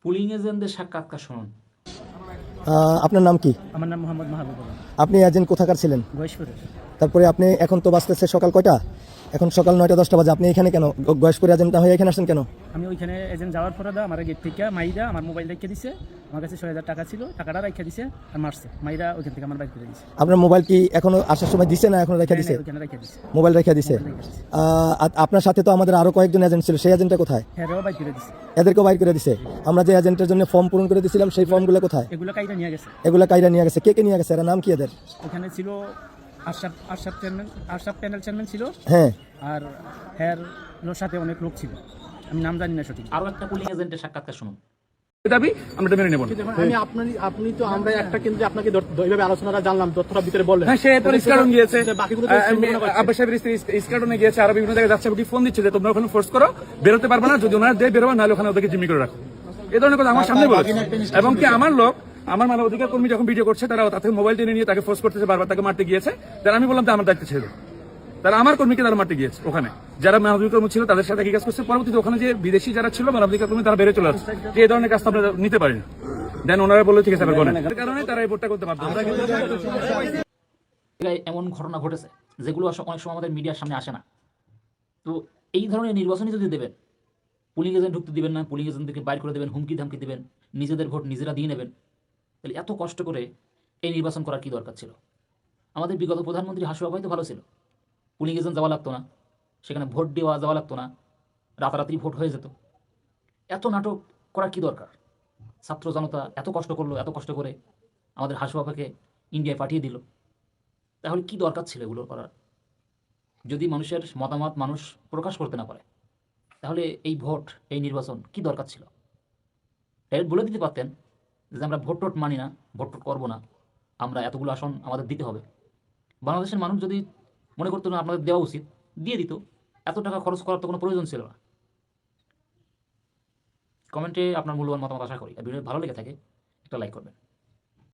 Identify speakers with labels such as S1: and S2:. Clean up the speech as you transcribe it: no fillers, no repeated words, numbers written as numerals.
S1: Pulling এজেন্টদের সাক্ষাৎকার শুনুন।
S2: আপনার নাম কি?
S3: আমার নাম মোহাম্মদ মাহবুব আলম।
S2: আপনি এজেন্ট কোথাকার ছিলেন?
S3: গয়েশপুরের।
S2: তারপরে আপনি এখন তো বাজতেছে সকাল কয়টা? এখন সকাল 9টা-10টা বাজে। আপনি এখানে কেন? গয়েশপুর এজেন্ট হয়ে এখানে আসছেন কেন?
S3: আমি ওইখানে এজেন্ট যাওয়ার পরে আমার গেট থেকে মাইরা আমার মোবাইল রেখে দিছে। আমার কাছে 6,000 টাকা ছিল, টাকাটা রেখে দিছে আর মারছে। মাইরা ওইখান থেকে আমার বাইর করে দিছে।
S2: আপনার মোবাইল কি এখনো আসার সময় দিছে না এখন রেখে দিছে?
S3: ওইখানে রেখে দিছে।
S2: মোবাইল রেখে দিছে। আপনার সাথে তো আমাদের আরো কয়েকজন এজেন্ট ছিল, সেই এজেন্টটা কোথায়?
S3: হ্যাঁ, বাইর করে দিছে।
S2: এদেরকেও বাইর করে দিছে। আমরা যে এজেন্টের জন্য ফর্ম পূরণ করে দিয়েছিলাম সেই ফর্মগুলো কোথায়?
S3: এগুলো কাইরা নিয়ে গেছে।
S2: এগুলা কাইরা নিয়ে গেছে। কে কে নিয়ে গেছে? এর নাম কি এদের?
S3: ওখানে ছিল আশরাফ প্যানেল চেয়ারম্যান ছিল।
S2: হ্যাঁ।
S3: আর হ্যার সাথে অনেক লোক ছিল, আমি নাম জানি না সঠিক।
S1: আরো একটা পুলিং এজেন্টের সাক্ষাৎকার শুনুন।
S4: দাবি আমরা এটা মেনে নেব না।
S5: আমি আপনি তো আমরা একটা কেন্দ্রে আপনাকে এইভাবে আলোচনাটা জানলাম, তথ্যটা ভিতরে বললেন।
S4: হ্যাঁ, সে এরপর ইস্কাটন গিয়েছে,
S5: বাকিগুলো
S4: আব্বাস সাহেবের স্ত্রী ইস্কাটনে গিয়েছে, আরো বিভিন্ন জায়গায় যাচ্ছে, ওকে ফোন দিচ্ছে যে তোমরা ওখানে ফোর্স করো, বেরোতে পারবে না, যদি ওনারা দিয়ে বেরোবে নাহলে ওখানে ওদেরকে জিম্মি করে রাখো। এই ধরনের কথা আমার সামনে বলেছে। এবং কি আমার লোক, আমার মানব অধিকার কর্মী যখন ভিডিও করছে, তারা তাকে মোবাইল টেনে নিয়ে তাকে ফোর্স করতেছে, বারবার তাকে মারতে গিয়েছে। তারা আমি বললাম যে আমার দায়িত্ব ছিল, তারা আমার কর্মীকে তারা মারতে গিয়েছে। ওখানে যারা মানবাধিকার কর্মী ছিল তাদের সাথে কাজ করছে। পরবর্তীতে ওখানে যে বিদেশি যারা ছিল মানবাধিকার কর্মী, তারা বেড়ে চলে আসছে যে এই ধরনের কাজ তো আমরা নিতে পারি না। দেন ওনারা বলে ঠিক আছে আবার করেন, এর কারণে তারা এই ভোটটা করতে পারতো।
S1: এমন ঘটনা ঘটেছে যেগুলো অনেক সময় আমাদের মিডিয়ার সামনে আসে না। তো এই ধরনের নির্বাচনই যদি দেবেন, পুলিং এজেন্ট ঢুকতে দিবেন না, পুলিং এজেন্টদেরকে বাইর করে দেবেন, হুমকি ধামকি দেবেন, নিজেদের ভোট নিজেরা দিয়ে নেবেন, তাহলে এত কষ্ট করে এই নির্বাচন করার কি দরকার ছিল? আমাদের বিগত প্রধানমন্ত্রী হাসুয়াবাই তো ভালো ছিল, পুলিং এজেন্ট যাওয়া লাগতো না, সেখানে ভোট দেওয়া যাওয়া লাগতো না, রাতারাতি ভোট হয়ে যেত। এত নাটক করার কি দরকার? ছাত্র জনতা এত কষ্ট করলো, এত কষ্ট করে আমাদের হাসুয়াবাকে ইন্ডিয়ায় পাঠিয়ে দিল, তাহলে কি দরকার ছিল এগুলো করার? যদি মানুষের মতামত মানুষ প্রকাশ করতে না পারে, তাহলে এই ভোট, এই নির্বাচন কি দরকার ছিল? ডাইরেক্ট বলে দিতে পারতেন যে আমরা ভোট টোট মানি না, ভোট টোট করবো না, আমরা এতগুলো আসন আমাদের দিতে হবে। বাংলাদেশের মানুষ যদি মনে করতো না আপনাদের দেওয়া উচিত, দিয়ে দিত। এত টাকা খরচ করার তো কোনো প্রয়োজন ছিল না। কমেন্টে আপনার মূল্যবান মতামত আশা করি। আর ভিডিও ভালো লেগে থাকে একটা লাইক করবেন।